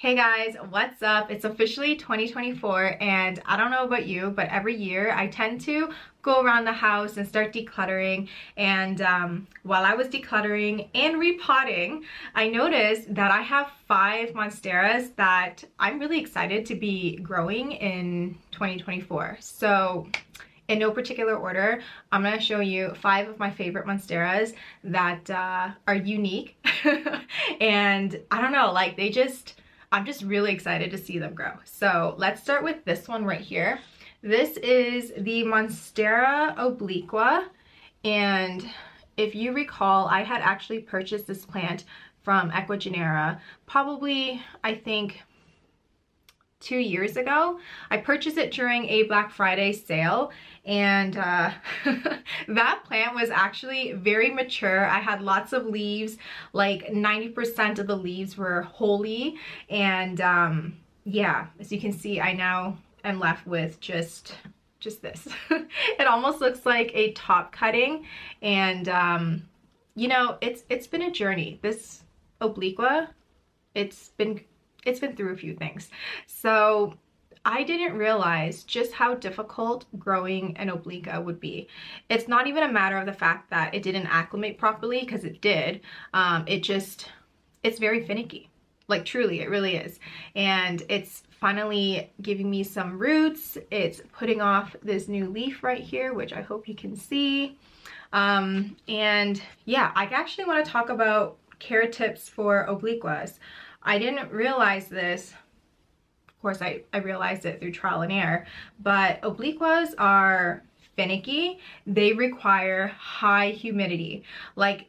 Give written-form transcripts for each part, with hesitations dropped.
Hey guys, what's up? It's officially 2024 and I don't know about you, but every year I tend to go around the house and start decluttering. And while I was decluttering and repotting, I noticed that I have 5 Monsteras that I'm really excited to be growing in 2024. So in no particular order, I'm going to show you 5 of my favorite Monsteras that are unique. And I don't know, like I'm just really excited to see them grow. So let's start with this one right here. This is the Monstera Obliqua. And if you recall, I had actually purchased this plant from Ecuagenera probably, I think, 2 years ago. I purchased it during a Black Friday sale, and that plant was actually very mature. I had lots of leaves, like 90% of the leaves were holey, and yeah, as you can see, I now am left with just this. It almost looks like a top cutting, and you know, it's been a journey. This Obliqua, it's been through a few things. So I didn't realize just how difficult growing an Obliqua would be. It's not even a matter of the fact that it didn't acclimate properly, because it did. It's very finicky. Like truly, it really is. And it's finally giving me some roots. It's putting off this new leaf right here, which I hope you can see. And yeah, I actually want to talk about care tips for Obliquas. I didn't realize this. Of course, I realized it through trial and error, but Obliquas are finicky. They require high humidity. Like,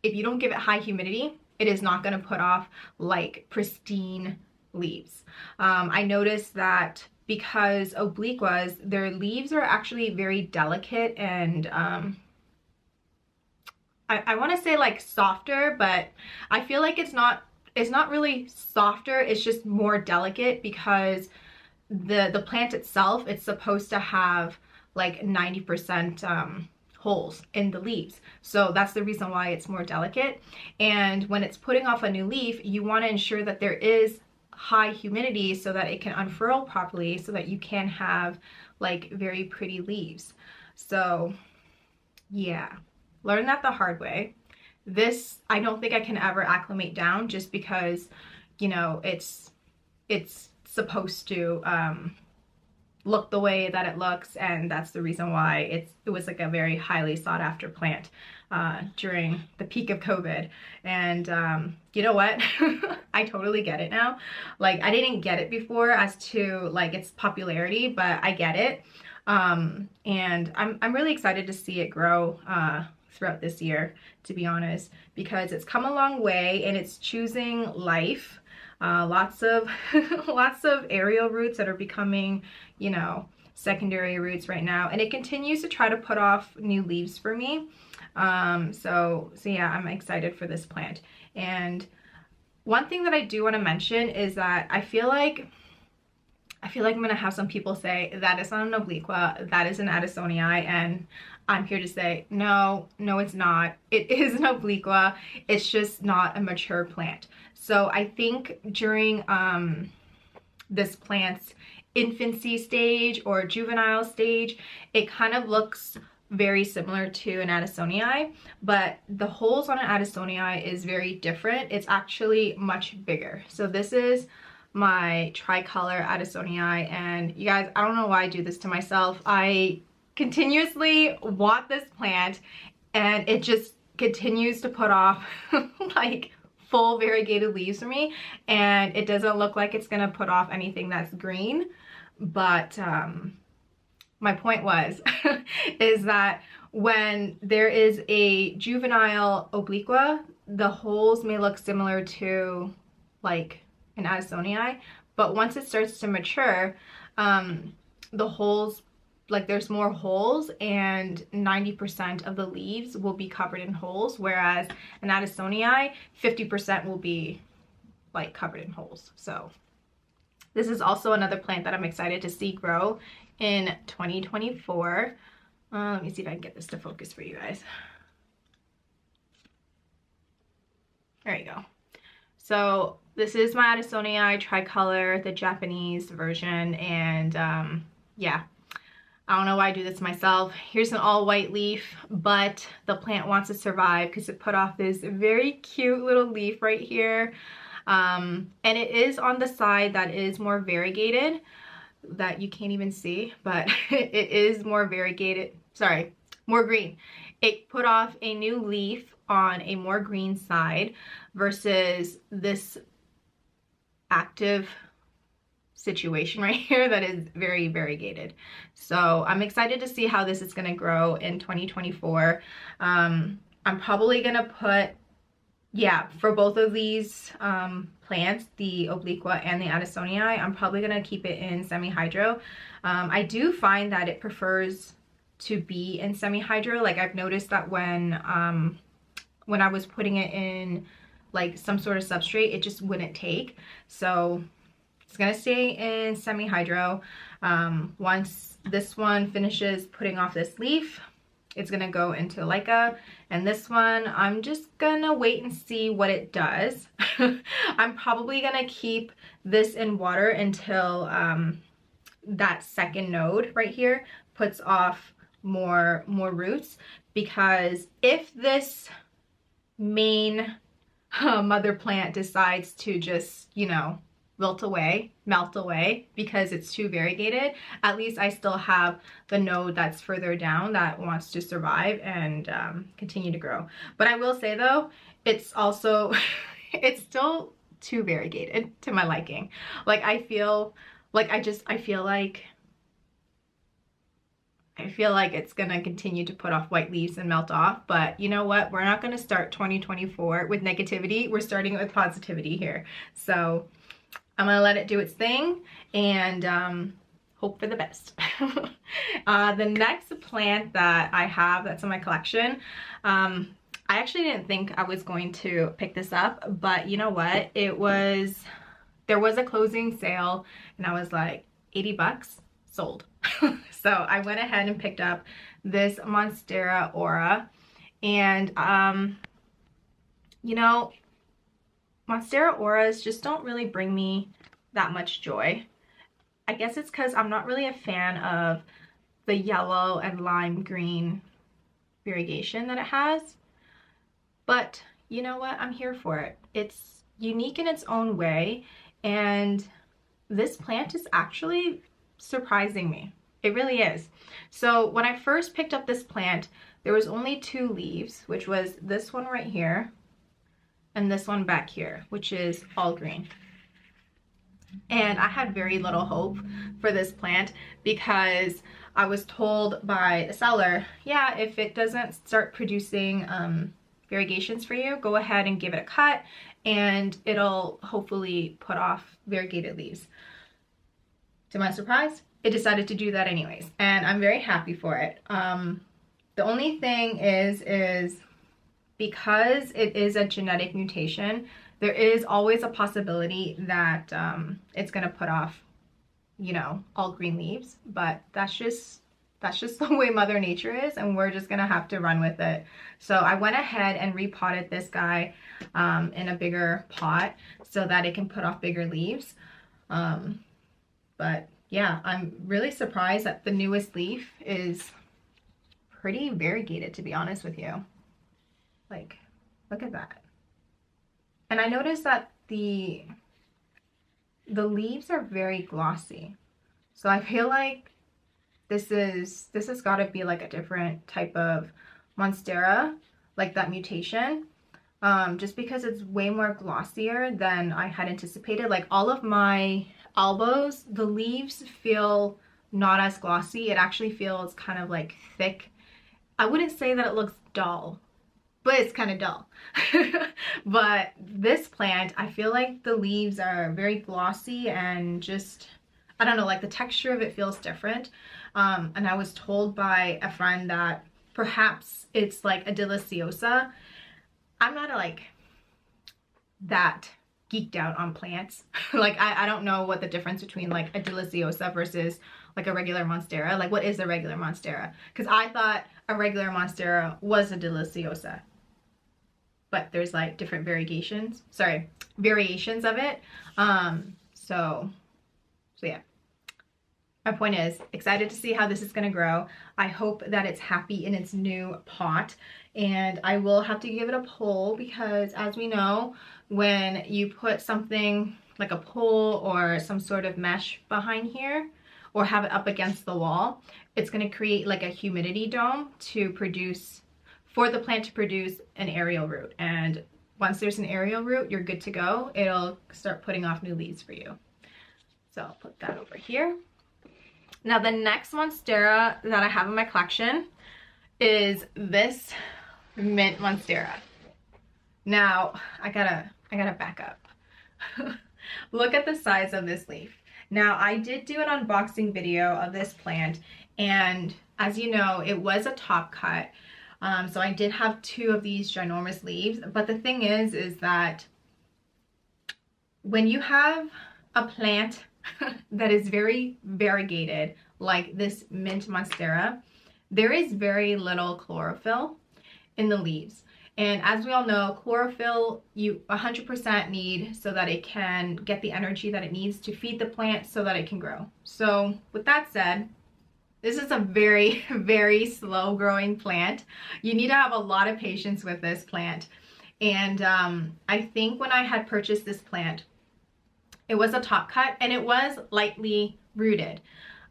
if you don't give it high humidity, it is not going to put off like pristine leaves. I noticed that because Obliquas, their leaves are actually very delicate and I want to say like softer, but I feel like it's not really softer, it's just more delicate, because the plant itself, it's supposed to have like 90% holes in the leaves. So that's the reason why it's more delicate. And when it's putting off a new leaf, you want to ensure that there is high humidity so that it can unfurl properly, so that you can have like very pretty leaves. So yeah, learn that the hard way. This, I don't think I can ever acclimate down, just because, you know, it's supposed to look the way that it looks, and that's the reason why it was like a very highly sought after plant during the peak of COVID. And you know what? I totally get it now. Like, I didn't get it before as to like its popularity, but I get it. And I'm really excited to see it grow throughout this year, to be honest, because it's come a long way and it's choosing life. Lots of lots of aerial roots that are becoming, you know, secondary roots right now, and it continues to try to put off new leaves for me. So yeah, I'm excited for this plant. And one thing that I do want to mention is that I feel like I'm gonna have some people say that is not an Obliqua, that is an Adansonii, and I'm here to say no, it's not. It is an Obliqua. It's just not a mature plant. So I think during this plant's infancy stage or juvenile stage, it kind of looks very similar to an Adansonii, but the holes on an Adansonii is very different. It's actually much bigger. So this is my tricolor Adansonii, and you guys, I don't know why I do this to myself. I continuously want this plant and it just continues to put off like full variegated leaves for me, and it doesn't look like it's gonna put off anything that's green. But my point was is that when there is a juvenile Obliqua, the holes may look similar to like an Adansonii, but once it starts to mature, the holes, like there's more holes, and 90% of the leaves will be covered in holes, whereas an Adansonii, 50% will be like covered in holes. So this is also another plant that I'm excited to see grow in 2024. Let me see if I can get this to focus for you guys. There you go. So this is my Adansonii tricolor, the Japanese version, and yeah, I don't know why I do this myself. Here's an all white leaf, but the plant wants to survive because it put off this very cute little leaf right here. And it is on the side that is more variegated, that you can't even see, but it is more variegated, sorry, more green. It put off a new leaf on a more green side versus this active situation right here that is very variegated. So I'm excited to see how this is going to grow in 2024. I'm probably going to put, yeah, for both of these plants, the Obliqua and the Adansonii, I'm probably going to keep it in semi-hydro. I do find that it prefers to be in semi-hydro. Like I've noticed that when I was putting it in like some sort of substrate, it just wouldn't take. So it's gonna stay in semi-hydro. Once this one finishes putting off this leaf, it's gonna go into Leica, and this one I'm just gonna wait and see what it does. I'm probably gonna keep this in water until that second node right here puts off more roots, because if this main mother plant decides to just, you know, melt away because it's too variegated, at least I still have the node that's further down that wants to survive and continue to grow. But I will say though, it's also it's still too variegated to my liking. Like I feel like I feel like it's gonna continue to put off white leaves and melt off, but you know what? We're not gonna start 2024 with negativity. We're starting it with positivity here. So I'm gonna let it do its thing and hope for the best. The next plant that I have that's in my collection, I actually didn't think I was going to pick this up, but you know what? There was a closing sale and I was like, 80 bucks, sold. So I went ahead and picked up this Monstera Aura, and you know, Monstera Auras just don't really bring me that much joy. I guess it's because I'm not really a fan of the yellow and lime green variegation that it has, but you know what, I'm here for it. It's unique in its own way, and this plant is actually surprising me. It really is. So when I first picked up this plant, there was only 2 leaves, which was this one right here and this one back here, which is all green. And I had very little hope for this plant because I was told by the seller, yeah, if it doesn't start producing variegations for you, go ahead and give it a cut and it'll hopefully put off variegated leaves. To my surprise, it decided to do that anyways, and I'm very happy for it. The only thing is because it is a genetic mutation, there is always a possibility that it's gonna put off, you know, all green leaves, but that's just the way Mother Nature is, and we're just gonna have to run with it. So I went ahead and repotted this guy in a bigger pot so that it can put off bigger leaves. But yeah, I'm really surprised that the newest leaf is pretty variegated, to be honest with you. Like, look at that. And I noticed that the leaves are very glossy. So I feel like this has got to be like a different type of Monstera, like that mutation. Just because it's way more glossier than I had anticipated. Like all of my elbows, the leaves feel not as glossy. It actually feels kind of like thick. I wouldn't say that it looks dull, but it's kind of dull. But this plant, I feel like the leaves are very glossy and just, I don't know, like the texture of it feels different. And I was told by a friend that perhaps it's like a deliciosa. I'm not like that geeked out on plants. Like I don't know what the difference between like a deliciosa versus like a regular Monstera. Like what is a regular Monstera? Because I thought a regular Monstera was a deliciosa. but there's like different variations of it. So yeah. My point is, excited to see how this is going to grow. I hope that it's happy in its new pot, and I will have to give it a pole because, as we know, when you put something like a pole or some sort of mesh behind here or have it up against the wall, it's going to create like a humidity dome for the plant to produce an aerial root. And once there's an aerial root, you're good to go. It'll start putting off new leaves for you. So I'll put that over here. Now the next Monstera that I have in my collection is this Mint Monstera. Now I gotta back up. Look at the size of this leaf. Now I did do an unboxing video of this plant, and as you know, it was a top cut. So I did have 2 of these ginormous leaves, but the thing is that when you have a plant that is very variegated, like this Mint Monstera, there is very little chlorophyll in the leaves. And as we all know, chlorophyll you 100% need so that it can get the energy that it needs to feed the plant so that it can grow. So with that said, this is a very, very slow growing plant. You need to have a lot of patience with this plant. And I think when I had purchased this plant, it was a top cut and it was lightly rooted.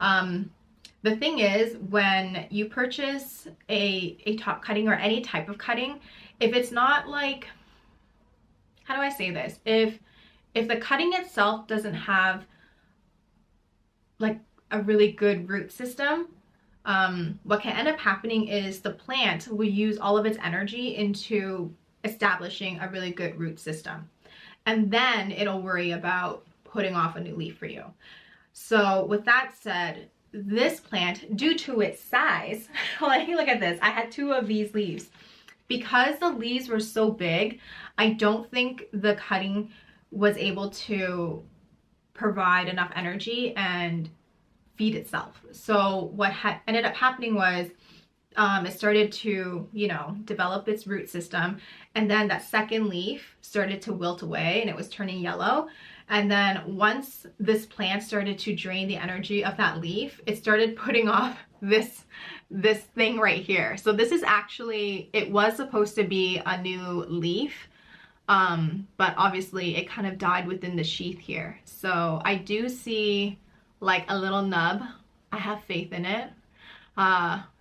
The thing is, when you purchase a top cutting or any type of cutting, if it's not like, how do I say this? If the cutting itself doesn't have like a really good root system, what can end up happening is the plant will use all of its energy into establishing a really good root system. And then it'll worry about putting off a new leaf for you. So with that said, this plant, due to its size, like look at this, I had 2 of these leaves. Because the leaves were so big, I don't think the cutting was able to provide enough energy and feed itself. So what ended up happening was it started to, you know, develop its root system, and then that second leaf started to wilt away and it was turning yellow. And then once this plant started to drain the energy of that leaf, it started putting off this thing right here. So this is actually, it was supposed to be a new leaf, but obviously it kind of died within the sheath here. So I do see like a little nub. I have faith in it.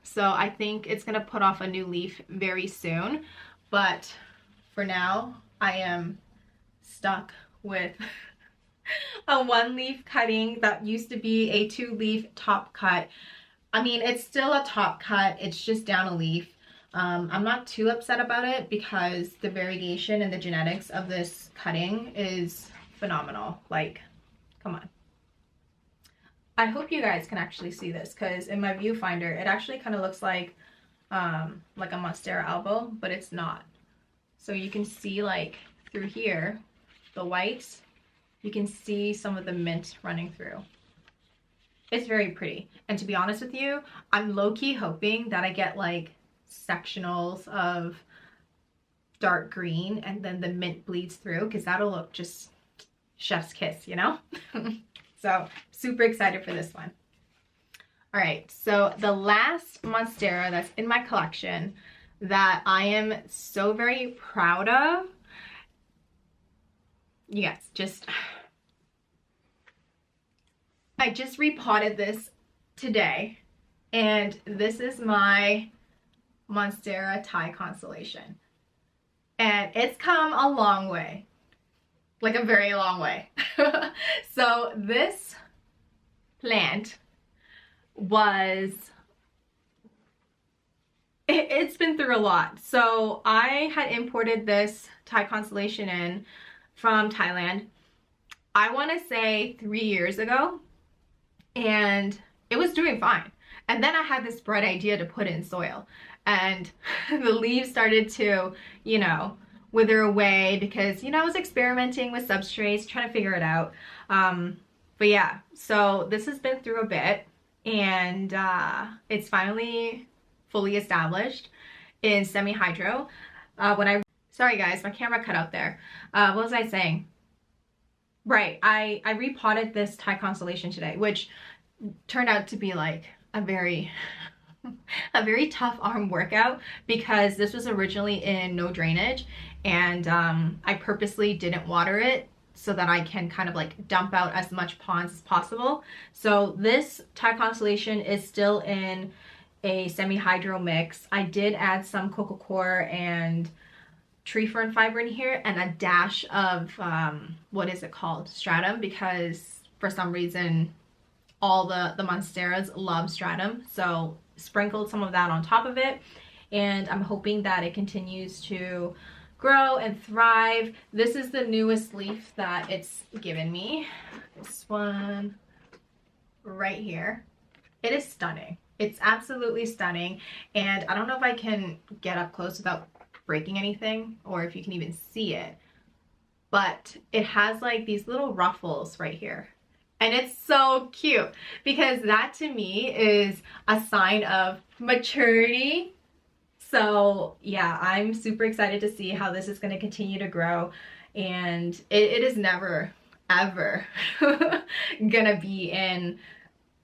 So I think it's gonna put off a new leaf very soon. But for now, I am stuck with a 1-leaf cutting that used to be a 2-leaf top cut. I mean, it's still a top cut, it's just down a leaf. I'm not too upset about it because the variegation and the genetics of this cutting is phenomenal. Like, come on. I hope you guys can actually see this, because in my viewfinder, it actually kind of looks like a Monstera elbow, but it's not. So you can see like through here, the whites, you can see some of the mint running through. It's very pretty. And to be honest with you, I'm low-key hoping that I get like sectionals of dark green and then the mint bleeds through, because that'll look just chef's kiss, you know? So super excited for this one. All right, so the last Monstera that's in my collection that I am so very proud of, you guys, I just repotted this today, and this is my Monstera Thai Constellation. And it's come a long way, like a very long way. So this plant was, it's been through a lot. So I had imported this Thai Constellation in from Thailand, I want to say 3 years ago, and it was doing fine. And then I had this bright idea to put it in soil, and the leaves started to, you know, wither away because, you know, I was experimenting with substrates, trying to figure it out. But yeah, so this has been through a bit, and it's finally fully established in semi-hydro. Sorry guys, my camera cut out there. What was I saying? Right, I repotted this Thai Constellation today, which turned out to be like a very a very tough arm workout because this was originally in no drainage, and I purposely didn't water it so that I can kind of like dump out as much ponds as possible. So this Thai Constellation is still in a semi-hydro mix. I did add some coco coir and tree fern fiber in here and a dash of what is it called, stratum, because for some reason all the Monsteras love stratum, so sprinkled some of that on top of it, and I'm hoping that it continues to grow and thrive. This is the newest leaf that it's given me, this one right here. It is stunning. It's absolutely stunning, and I don't know if I can get up close without breaking anything or if you can even see it, but it has like these little ruffles right here, and it's so cute because that to me is a sign of maturity. So yeah, I'm super excited to see how this is going to continue to grow, and it is never ever gonna be in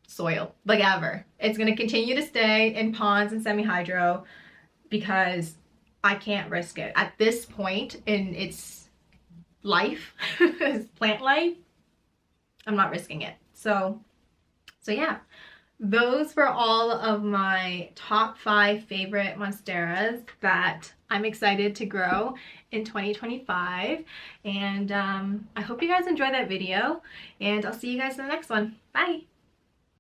soil, like ever. It's gonna continue to stay in ponds and semi-hydro because I can't risk it. At this point in its life, its plant life, I'm not risking it. So yeah, those were all of my top 5 favorite Monsteras that I'm excited to grow in 2025. And I hope you guys enjoyed that video, and I'll see you guys in the next one. Bye!